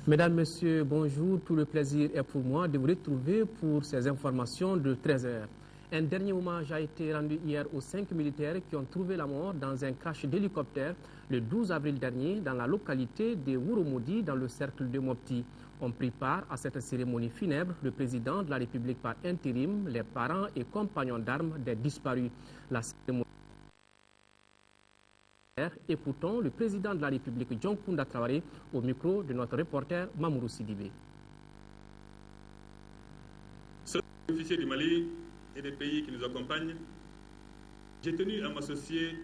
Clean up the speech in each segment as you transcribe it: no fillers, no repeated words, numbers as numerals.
Mesdames, Messieurs, bonjour. Tout le plaisir est pour moi de vous retrouver pour ces informations de 13h. Un dernier hommage a été rendu hier aux 5 militaires qui ont trouvé la mort dans un crash d'hélicoptère le 12 avril dernier dans la localité de Wuromodi dans le cercle de Mopti. Ont pris part à cette cérémonie funèbre le président de la République par intérim, les parents et compagnons d'armes des disparus. La cérémonie. Écoutons le président de la République, John Kounda Traoré, au micro de notre reporter Mamourou Sidibé. Ceux des officiers du Mali et des pays qui nous accompagnent, j'ai tenu à m'associer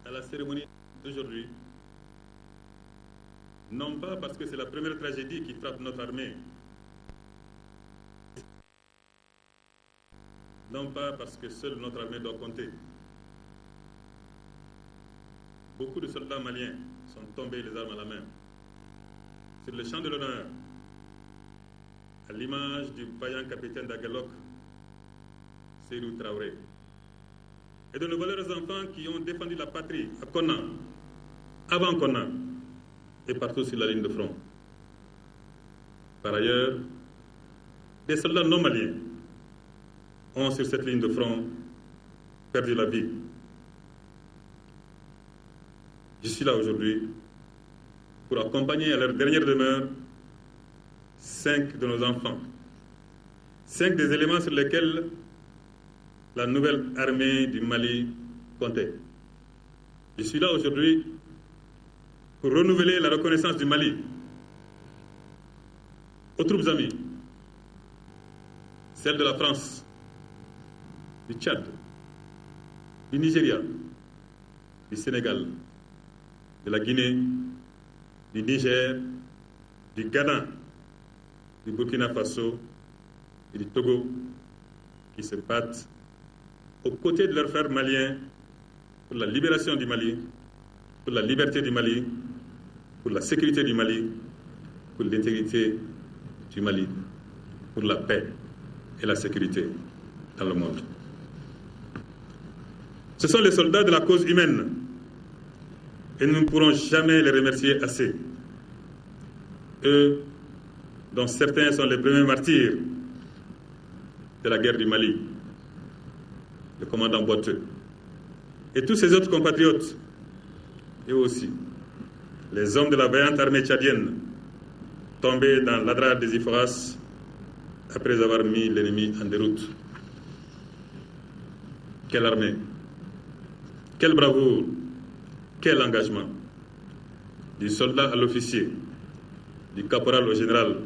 à la cérémonie d'aujourd'hui, non pas parce que c'est la première tragédie qui frappe notre armée, non pas parce que seule notre armée doit compter. Beaucoup de soldats maliens sont tombés les armes à la main. Sur le champ de l'honneur, à l'image du vaillant capitaine d'Agalok, Seydou Traoré, et de nos valeureux enfants qui ont défendu la patrie à Konna, avant Konna, et partout sur la ligne de front. Par ailleurs, des soldats non maliens ont sur cette ligne de front perdu la vie. Je suis là aujourd'hui pour accompagner à leur dernière demeure 5 de nos enfants, 5 des éléments sur lesquels la nouvelle armée du Mali comptait. Je suis là aujourd'hui pour renouveler la reconnaissance du Mali aux troupes amies, celles de la France, du Tchad, du Nigeria, du Sénégal, de la Guinée, du Niger, du Ghana, du Burkina Faso et du Togo, qui se battent aux côtés de leurs frères maliens pour la libération du Mali, pour la liberté du Mali, pour la sécurité du Mali, pour l'intégrité du Mali, pour la paix et la sécurité dans le monde. Ce sont les soldats de la cause humaine et nous ne pourrons jamais les remercier assez. Eux, dont certains sont les premiers martyrs de la guerre du Mali, le commandant Boiteux, et tous ses autres compatriotes, et aussi les hommes de la vaillante armée tchadienne, tombés dans l'Adra des Iforas après avoir mis l'ennemi en déroute. Quelle armée, quelle bravoure, quel engagement, du soldat à l'officier, du caporal au général.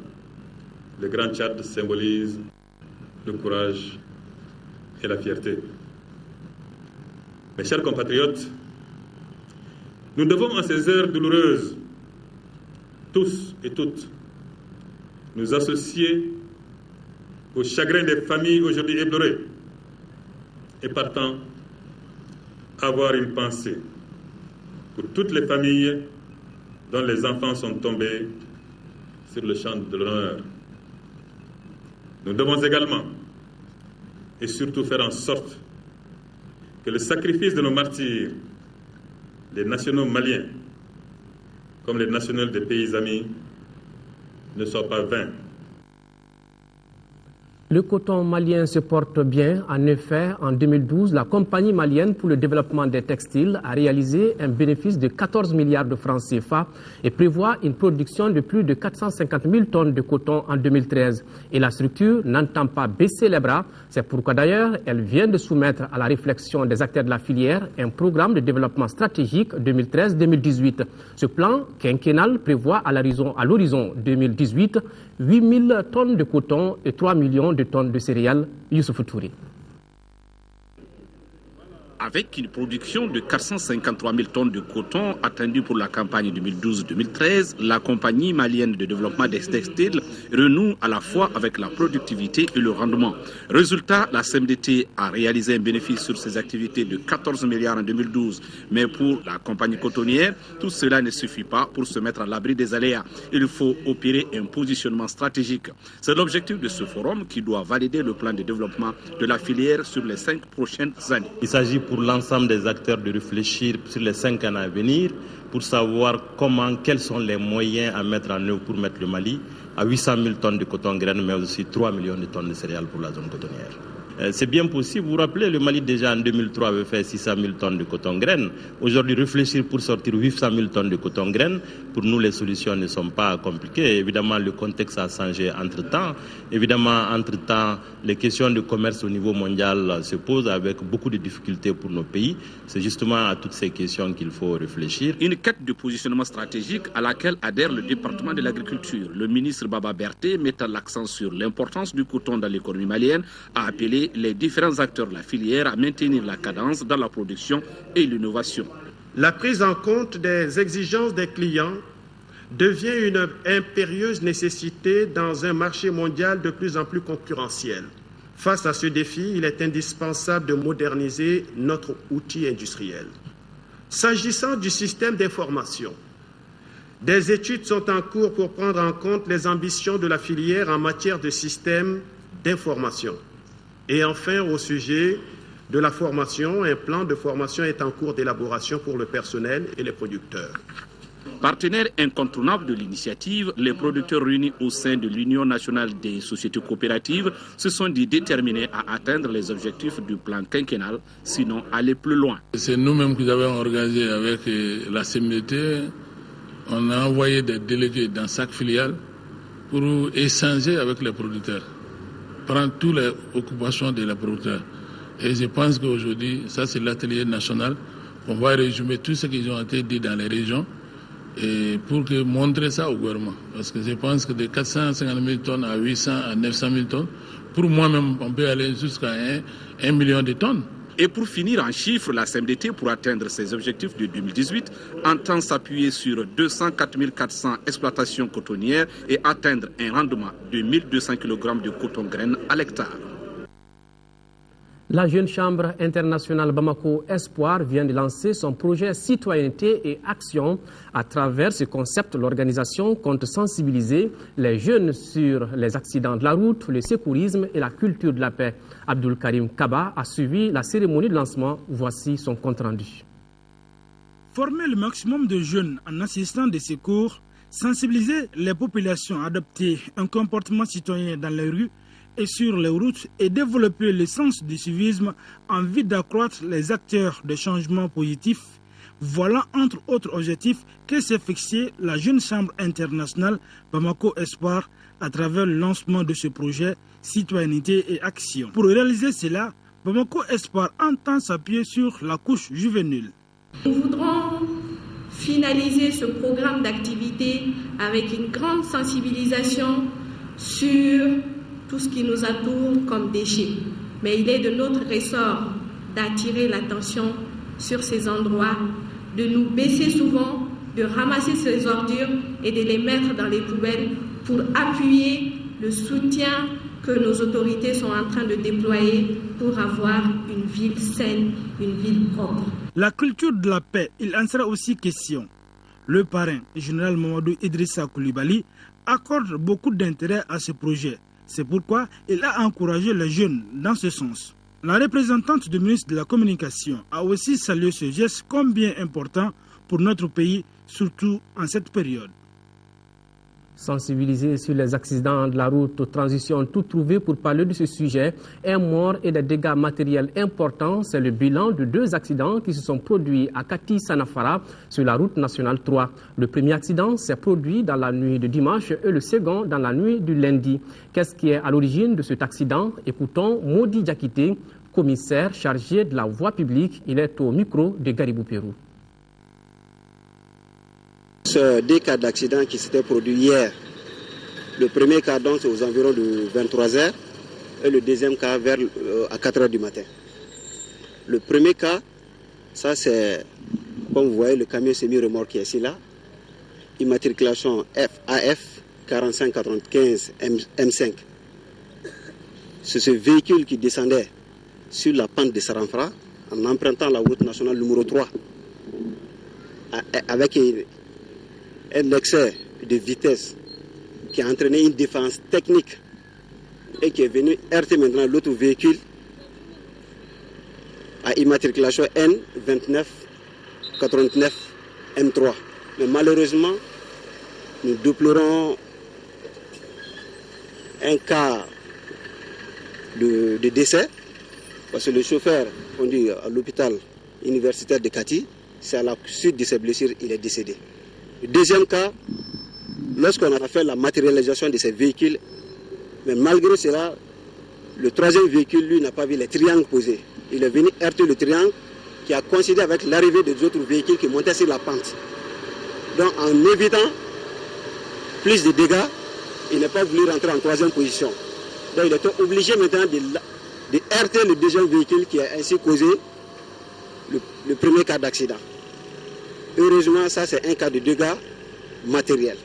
Le Grand Tchad symbolise le courage et la fierté. Mes chers compatriotes, nous devons en ces heures douloureuses, tous et toutes, nous associer au chagrin des familles aujourd'hui éplorées et partant avoir une pensée pour toutes les familles dont les enfants sont tombés sur le champ de l'honneur. Nous devons également et surtout faire en sorte que le sacrifice de nos martyrs, les nationaux maliens comme les nationaux des pays amis, ne soit pas vain. Le coton malien se porte bien. En effet, en 2012, la compagnie malienne pour le développement des textiles a réalisé un bénéfice de 14 milliards de francs CFA et prévoit une production de plus de 450 000 tonnes de coton en 2013. Et la structure n'entend pas baisser les bras. C'est pourquoi d'ailleurs, elle vient de soumettre à la réflexion des acteurs de la filière un programme de développement stratégique 2013-2018. Ce plan quinquennal prévoit à l'horizon 2018 8 000 tonnes de coton et 3 millions de tonnes de céréales. Youssouf Touré. Avec une production de 453 000 tonnes de coton attendue pour la campagne 2012-2013, la compagnie malienne de développement des textiles renoue à la fois avec la productivité et le rendement. Résultat, la CMDT a réalisé un bénéfice sur ses activités de 14 milliards en 2012. Mais pour la compagnie cotonnière, tout cela ne suffit pas pour se mettre à l'abri des aléas. Il faut opérer un positionnement stratégique. C'est l'objectif de ce forum qui doit valider le plan de développement de la filière sur les 5 prochaines années. Il s'agit pour l'ensemble des acteurs de réfléchir sur les 5 ans à venir pour savoir quels sont les moyens à mettre en œuvre pour mettre le Mali à 800 000 tonnes de coton graine, mais aussi 3 millions de tonnes de céréales pour la zone cotonnière. C'est bien possible. Vous vous rappelez, le Mali déjà en 2003 avait fait 600 000 tonnes de coton graine. Aujourd'hui, réfléchir pour sortir 800 000 tonnes de coton graine, pour nous, les solutions ne sont pas compliquées. Évidemment, le contexte a changé entre-temps. Évidemment, entre-temps, les questions de commerce au niveau mondial se posent avec beaucoup de difficultés pour nos pays. C'est justement à toutes ces questions qu'il faut réfléchir. Une quête de positionnement stratégique à laquelle adhère le département de l'agriculture. Le ministre Baba Berté, mettant l'accent sur l'importance du coton dans l'économie malienne, a appelé les différents acteurs de la filière à maintenir la cadence dans la production et l'innovation. La prise en compte des exigences des clients devient une impérieuse nécessité dans un marché mondial de plus en plus concurrentiel. Face à ce défi, il est indispensable de moderniser notre outil industriel. S'agissant du système d'information, des études sont en cours pour prendre en compte les ambitions de la filière en matière de système d'information. Et enfin, au sujet de la formation, un plan de formation est en cours d'élaboration pour le personnel et les producteurs. Partenaires incontournables de l'initiative, les producteurs réunis au sein de l'Union nationale des sociétés coopératives se sont dit déterminés à atteindre les objectifs du plan quinquennal, sinon aller plus loin. C'est nous-mêmes qui avons organisé avec la CMDT. On a envoyé des délégués dans chaque filiale pour échanger avec les producteurs, prendre toutes les occupations de les producteurs. Et je pense qu'aujourd'hui, ça c'est l'atelier national. On va résumer tout ce qu'ils ont été dit dans les régions et pour montrer ça au gouvernement. Parce que je pense que de 450 000 tonnes à 800 à 900 000 tonnes, pour moi-même, on peut aller jusqu'à 1 million de tonnes. Et pour finir en chiffres, la CMDT, pour atteindre ses objectifs de 2018, entend s'appuyer sur 204 400 exploitations cotonnières et atteindre un rendement de 1200 kg de coton graine à l'hectare. La jeune chambre internationale Bamako Espoir vient de lancer son projet Citoyenneté et Action. À travers ce concept, l'organisation compte sensibiliser les jeunes sur les accidents de la route, le secourisme et la culture de la paix. Abdul Karim Kaba a suivi la cérémonie de lancement. Voici son compte-rendu. Former le maximum de jeunes en assistant des secours, sensibiliser les populations à adopter un comportement citoyen dans les rues et sur les routes et développer le sens du civisme en vue d'accroître les acteurs de changement positif. Voilà entre autres objectifs que s'est fixé la jeune chambre internationale Bamako Espoir à travers le lancement de ce projet Citoyenneté et Action. Pour réaliser cela, Bamako Espoir entend s'appuyer sur la couche juvénile. Nous voudrons finaliser ce programme d'activité avec une grande sensibilisation sur tout ce qui nous entoure comme déchets. Mais il est de notre ressort d'attirer l'attention sur ces endroits, de nous baisser souvent, de ramasser ces ordures et de les mettre dans les poubelles pour appuyer le soutien que nos autorités sont en train de déployer pour avoir une ville saine, une ville propre. La culture de la paix, il en sera aussi question. Le parrain, général Mamadou Idrissa Koulibaly, accorde beaucoup d'intérêt à ce projet. C'est pourquoi il a encouragé les jeunes dans ce sens. La représentante du ministre de la Communication a aussi salué ce geste combien important pour notre pays, surtout en cette période. Sensibiliser sur les accidents de la route, transition, tout trouvé pour parler de ce sujet. Un mort et des dégâts matériels importants, c'est le bilan de 2 accidents qui se sont produits à Kati Sanafara sur la route nationale 3. Le premier accident s'est produit dans la nuit de dimanche et le second dans la nuit du lundi. Qu'est-ce qui est à l'origine de cet accident? Écoutons Modi Diakité, commissaire chargé de la voie publique. Il est au micro de Garibou Pérou. Ce 2 cas d'accident qui s'étaient produits hier. Le premier cas donc c'est aux environs de 23h et le deuxième cas à 4h du matin. Le premier cas, ça c'est, comme vous voyez, le camion semi-remorque qui est ici là. Immatriculation FAF 4595 M5. C'est ce véhicule qui descendait sur la pente de Saranfra en empruntant la route nationale numéro 3 avec un excès de vitesse qui a entraîné une défense technique et qui est venu heurter maintenant l'autre véhicule à immatriculation N2989M3. Mais malheureusement, nous déplorons un cas de décès, parce que le chauffeur conduit à l'hôpital universitaire de Kati, c'est à la suite de ses blessures, il est décédé. Le deuxième cas, lorsqu'on a fait la matérialisation de ces véhicules, mais malgré cela, le troisième véhicule, lui, n'a pas vu les triangles posés. Il est venu heurter le triangle qui a coïncidé avec l'arrivée des autres véhicules qui montaient sur la pente. Donc en évitant plus de dégâts, il n'a pas voulu rentrer en troisième position. Donc il était obligé maintenant de heurter le deuxième véhicule qui a ainsi causé le premier cas d'accident. Heureusement, ça c'est un cas de dégâts matériels.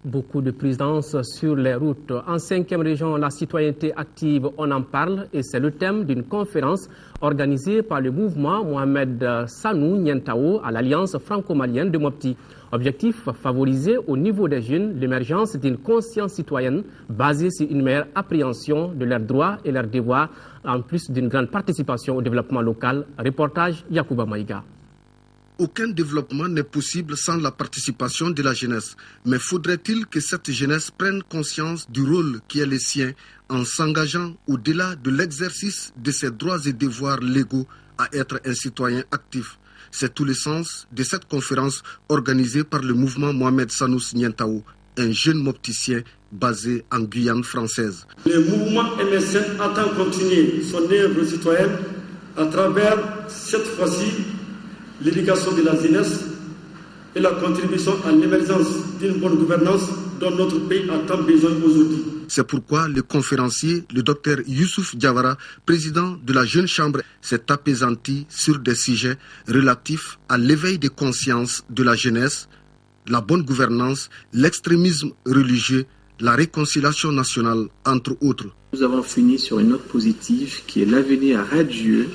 Beaucoup de présence sur les routes. En 5e région, la citoyenneté active, on en parle et c'est le thème d'une conférence organisée par le mouvement Mohamed Sanou Nientao à l'Alliance franco-malienne de Mopti. Objectif, favoriser au niveau des jeunes l'émergence d'une conscience citoyenne basée sur une meilleure appréhension de leurs droits et leurs devoirs, en plus d'une grande participation au développement local. Reportage Yacouba Maïga. Aucun développement n'est possible sans la participation de la jeunesse. Mais faudrait-il que cette jeunesse prenne conscience du rôle qui est le sien en s'engageant au-delà de l'exercice de ses droits et devoirs légaux à être un citoyen actif? C'est tout le sens de cette conférence organisée par le mouvement Mohamed Sanous Nientao, un jeune mopticien basé en Guyane française. Le mouvement MSN entend continuer son œuvre citoyenne à travers, cette fois-ci, l'éducation de la jeunesse et la contribution à l'émergence d'une bonne gouvernance dont notre pays a tant besoin aujourd'hui. C'est pourquoi le conférencier, le docteur Youssouf Diawara, président de la Jeune Chambre, s'est apaisanti sur des sujets relatifs à l'éveil de conscience de la jeunesse, la bonne gouvernance, l'extrémisme religieux, la réconciliation nationale, entre autres. Nous avons fini sur une note positive qui est l'avenir radieux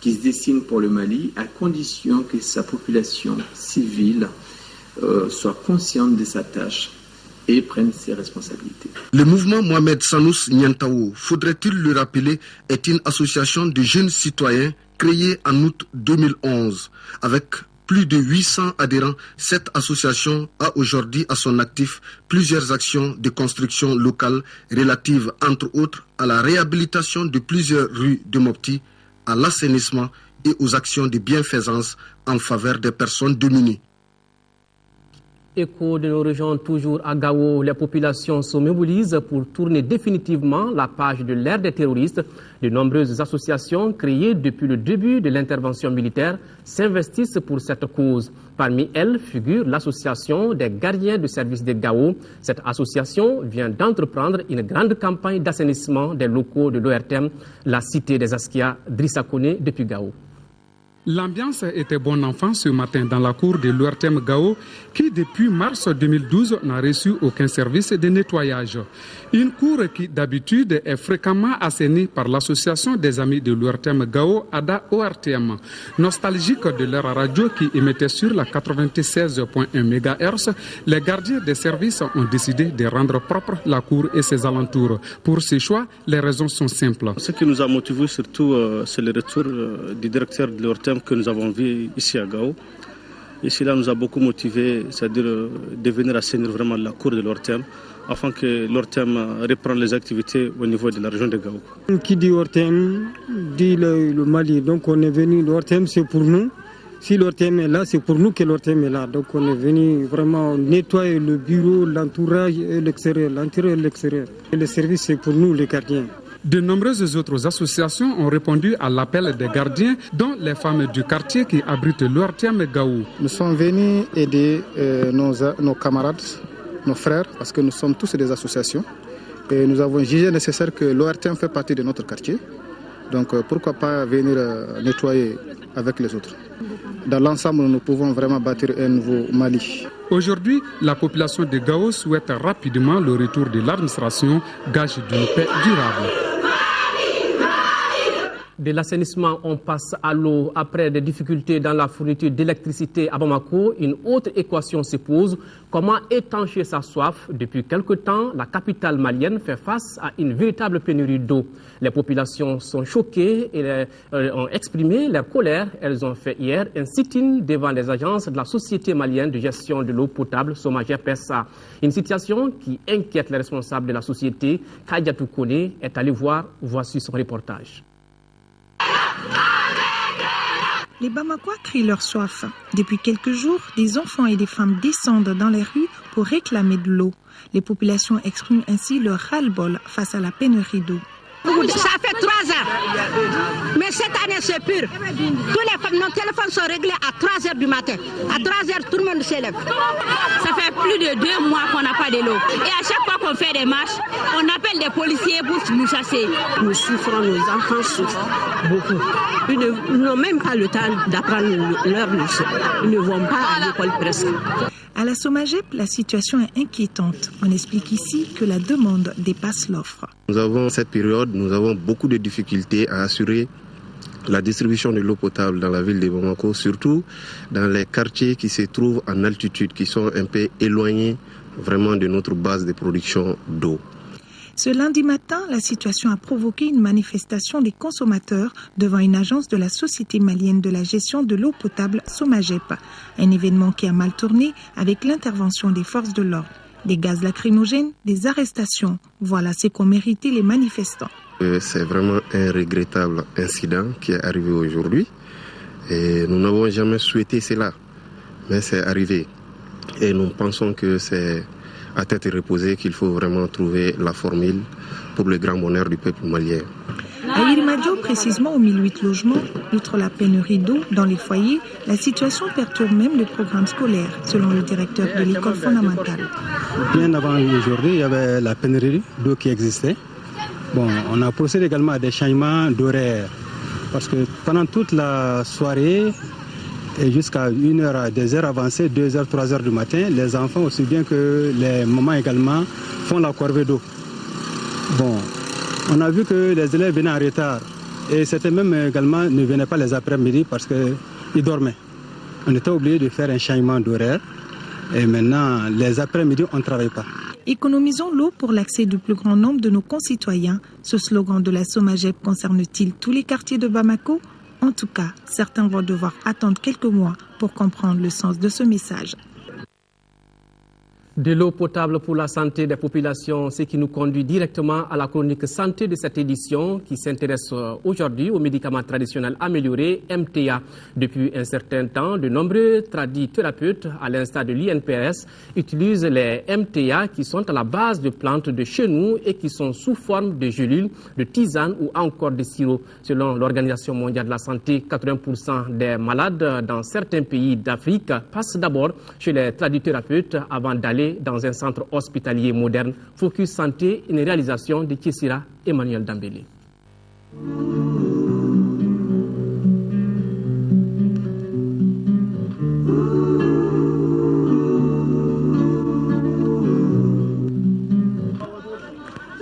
qui se dessine pour le Mali, à condition que sa population civile soit consciente de sa tâche et prenne ses responsabilités. Le mouvement Mohamed Sanous Nientao, faudrait-il le rappeler, est une association de jeunes citoyens créée en août 2011. Avec plus de 800 adhérents, cette association a aujourd'hui à son actif plusieurs actions de construction locale relatives, entre autres, à la réhabilitation de plusieurs rues de Mopti, à l'assainissement et aux actions de bienfaisance en faveur des personnes démunies. Écho de nos régions, toujours à Gao, les populations se mobilisent pour tourner définitivement la page de l'ère des terroristes. De nombreuses associations créées depuis le début de l'intervention militaire s'investissent pour cette cause. Parmi elles figure l'association des gardiens de service de Gao. Cette association vient d'entreprendre une grande campagne d'assainissement des locaux de l'ORTM, la cité des Askia, Drissa Kone depuis Gao. L'ambiance était bon enfant ce matin dans la cour de l'ORTM Gao qui depuis mars 2012 n'a reçu aucun service de nettoyage. Une cour qui d'habitude est fréquemment assainie par l'association des amis de l'ORTM Gao, ADA ORTM. Nostalgique de leur radio qui émettait sur la 96.1 MHz, les gardiens des services ont décidé de rendre propre la cour et ses alentours. Pour ce choix, les raisons sont simples. Ce qui nous a motivés surtout, c'est le retour du directeur de l'ORTM que nous avons vu ici à Gao. Et cela nous a beaucoup motivés, c'est-à-dire de venir assainir vraiment la cour de l'ORTM afin que l'ORTM reprenne les activités au niveau de la région de Gao. Qui dit ORTM dit le Mali. Donc on est venu, l'ORTM c'est pour nous. Si l'ORTM est là, c'est pour nous que l'ORTM est là. Donc on est venu vraiment nettoyer le bureau, l'entourage et l'extérieur, l'intérieur et l'extérieur. Et le service c'est pour nous les gardiens. De nombreuses autres associations ont répondu à l'appel des gardiens, dont les femmes du quartier qui abritent l'ORTM Gao. Nous sommes venus aider nos camarades, nos frères, parce que nous sommes tous des associations. Et nous avons jugé nécessaire que l'ORTM fait partie de notre quartier. Donc pourquoi pas venir nettoyer avec les autres. Dans l'ensemble, nous pouvons vraiment bâtir un nouveau Mali. Aujourd'hui, la population de Gao souhaite rapidement le retour de l'administration, gage d'une paix durable. De l'assainissement, on passe à l'eau. Après des difficultés dans la fourniture d'électricité à Bamako, une autre équation se pose. Comment étancher sa soif? Depuis quelque temps, la capitale malienne fait face à une véritable pénurie d'eau. Les populations sont choquées et ont exprimé leur colère. Elles ont fait hier un sit-in devant les agences de la Société malienne de gestion de l'eau potable, SOMAGEP-SA. Une situation qui inquiète les responsables de la société. Kadiatou Kone est allé voir. Voici son reportage. Les Bamakois crient leur soif. Depuis quelques jours, des enfants et des femmes descendent dans les rues pour réclamer de l'eau. Les populations expriment ainsi leur ras-le-bol face à la pénurie d'eau. Ça fait 3 heures. Mais cette année, c'est pur. Nos téléphones sont réglés à 3 heures du matin. À 3 heures, tout le monde s'élève. Ça fait plus de 2 mois qu'on n'a pas de l'eau. Et à chaque fois qu'on fait des marches, on appelle des policiers pour nous chasser. Nous souffrons, nos enfants souffrent beaucoup. Ils n'ont même pas le temps d'apprendre leur leçon. Ils ne vont pas à l'école presque. À la SOMAGEP, la situation est inquiétante. On explique ici que la demande dépasse l'offre. Nous avons cette période, nous avons beaucoup de difficultés à assurer la distribution de l'eau potable dans la ville de Bamako, surtout dans les quartiers qui se trouvent en altitude, qui sont un peu éloignés vraiment de notre base de production d'eau. Ce lundi matin, la situation a provoqué une manifestation des consommateurs devant une agence de la Société malienne de la gestion de l'eau potable, SOMAGEP. Un événement qui a mal tourné avec l'intervention des forces de l'ordre. Des gaz lacrymogènes, des arrestations. Voilà ce qu'ont mérité les manifestants. C'est vraiment un regrettable incident qui est arrivé aujourd'hui. Et nous n'avons jamais souhaité cela, mais c'est arrivé. Et nous pensons que c'est à tête reposée qu'il faut vraiment trouver la formule pour le grand bonheur du peuple malien. À Irimadio, précisément au 1008 logements, outre la pénurie d'eau dans les foyers, la situation perturbe même le programme scolaire, selon le directeur de l'école fondamentale. Bien avant aujourd'hui, il y avait la pénurie d'eau qui existait. On a procédé également à des changements d'horaire, parce que pendant toute la soirée, et jusqu'à 1h, des heures avancées, 2h, 3h du matin, les enfants aussi bien que les mamans également font la corvée d'eau. On a vu que les élèves venaient en retard et certains même également ne venaient pas les après-midi parce qu'ils dormaient. On était obligé de faire un changement d'horaire et maintenant les après-midi on ne travaille pas. Économisons l'eau pour l'accès du plus grand nombre de nos concitoyens. Ce slogan de la SOMAGEP concerne-t-il tous les quartiers de Bamako ? En tout cas, certains vont devoir attendre quelques mois pour comprendre le sens de ce message. De l'eau potable pour la santé des populations, ce qui nous conduit directement à la chronique santé de cette édition qui s'intéresse aujourd'hui aux médicaments traditionnels améliorés, MTA. Depuis un certain temps, de nombreux tradithérapeutes, à l'instar de l'INPS, utilisent les MTA qui sont à la base de plantes de chez nous et qui sont sous forme de gélules, de tisanes ou encore de sirop. Selon l'Organisation mondiale de la santé, 80% des malades dans certains pays d'Afrique passent d'abord chez les tradithérapeutes avant d'aller dans un centre hospitalier moderne. Focus Santé, une réalisation de Kessira Emmanuel Dambélé.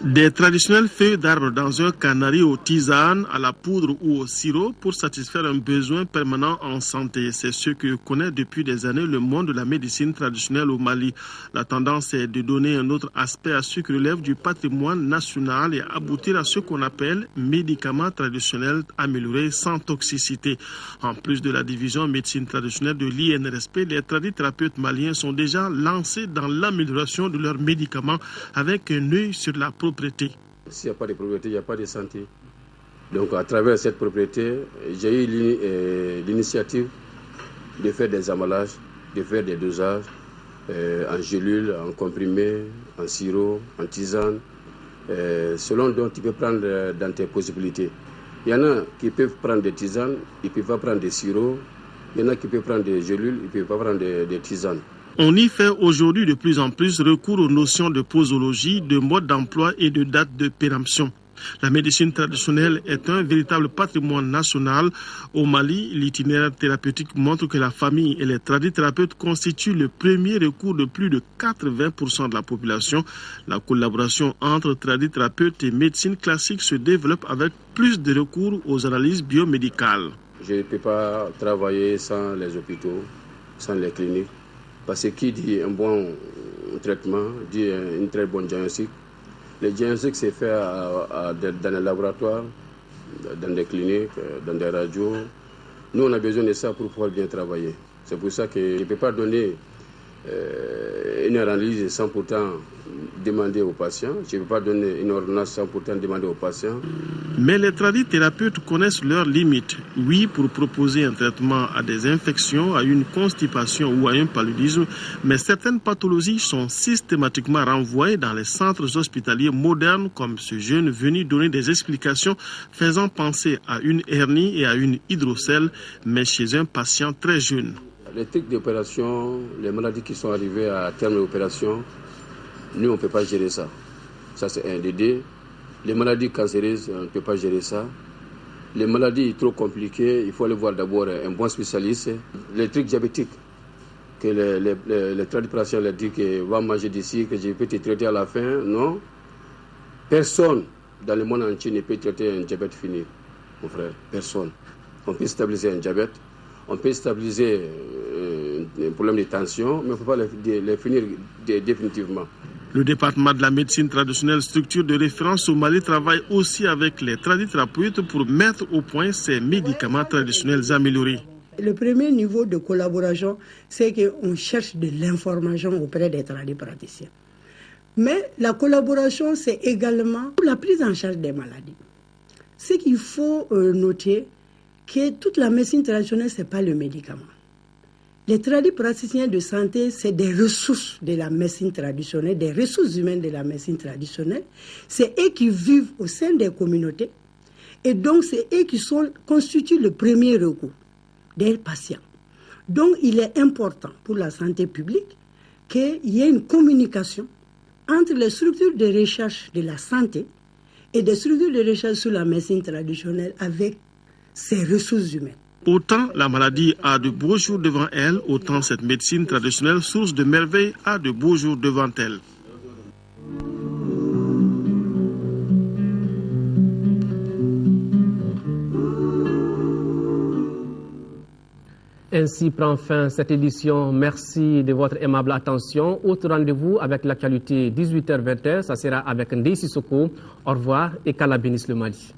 Des traditionnelles feuilles d'arbre dans un canari aux tisanes, à la poudre ou au sirop pour satisfaire un besoin permanent en santé. C'est ce que connaît depuis des années le monde de la médecine traditionnelle au Mali. La tendance est de donner un autre aspect à ce qui relève du patrimoine national et aboutir à ce qu'on appelle médicaments traditionnels améliorés sans toxicité. En plus de la division médecine traditionnelle de l'INRSP, les tradithérapeutes maliens sont déjà lancés dans l'amélioration de leurs médicaments avec un œil sur la propriété. S'il n'y a pas de propriété, il n'y a pas de santé. Donc à travers cette propriété, j'ai eu l'initiative de faire des emmballages, de faire des dosages en gélules, en comprimés, en sirop, en tisane, selon dont tu peux prendre dans tes possibilités. Il y en a qui peuvent prendre des tisanes, ils ne peuvent pas prendre des sirops. Il y en a qui peuvent prendre des gélules, ils ne peuvent pas prendre des tisanes. On y fait aujourd'hui de plus en plus recours aux notions de posologie, de mode d'emploi et de date de péremption. La médecine traditionnelle est un véritable patrimoine national. Au Mali, l'itinéraire thérapeutique montre que la famille et les tradithérapeutes constituent le premier recours de plus de 80% de la population. La collaboration entre tradithérapeutes et médecine classique se développe avec plus de recours aux analyses biomédicales. Je ne peux pas travailler sans les hôpitaux, sans les cliniques, parce que qui dit un bon traitement, dit une très bonne diagnostic. Le diagnostic c'est fait dans les laboratoires, dans des cliniques, dans des radios. Nous, on a besoin de ça pour pouvoir bien travailler. C'est pour ça que je ne peux pas donner une analyse sans pourtant demander aux patients. Je ne peux pas donner une ordonnance sans pourtant demander aux patients. Mais les tradithérapeutes connaissent leurs limites. Oui, pour proposer un traitement à des infections, à une constipation ou à un paludisme, mais certaines pathologies sont systématiquement renvoyées dans les centres hospitaliers modernes, comme ce jeune venu donner des explications faisant penser à une hernie et à une hydrocèle, mais chez un patient très jeune. Les types d'opération, les maladies qui sont arrivées à terme de l'opération, nous, on ne peut pas gérer ça. Ça, c'est un des deux. Les maladies cancéreuses, on ne peut pas gérer ça. Les maladies trop compliquées, il faut aller voir d'abord un bon spécialiste. Les trucs diabétiques, que les tradipraticiens leur disent que va manger d'ici, que je peux te traiter à la fin. Non. Personne dans le monde entier ne peut traiter un diabète fini, mon frère. Personne. On peut stabiliser un diabète. On peut stabiliser un problème de tension, mais on ne peut pas les finir définitivement. Le département de la médecine traditionnelle, structure de référence au Mali, travaille aussi avec les tradithérapeutes pour mettre au point ces médicaments traditionnels améliorés. Le premier niveau de collaboration, c'est qu'on cherche de l'information auprès des tradipraticiens. Mais la collaboration, c'est également pour la prise en charge des maladies. Ce qu'il faut noter, que toute la médecine traditionnelle, ce n'est pas le médicament. Les tradipraticiens de santé, c'est des ressources de la médecine traditionnelle, des ressources humaines de la médecine traditionnelle. C'est eux qui vivent au sein des communautés. Et donc, c'est eux qui constituent le premier recours des patients. Donc, il est important pour la santé publique qu'il y ait une communication entre les structures de recherche de la santé et des structures de recherche sur la médecine traditionnelle avec ces ressources humaines. Autant la maladie a de beaux jours devant elle, autant cette médecine traditionnelle, source de merveilles, a de beaux jours devant elle. Ainsi prend fin cette édition. Merci de votre aimable attention. Autre rendez-vous avec l'actualité 18h-20h. Ça sera avec Ndeye Sissoko. Au revoir et qu'Allah bénisse le Mali.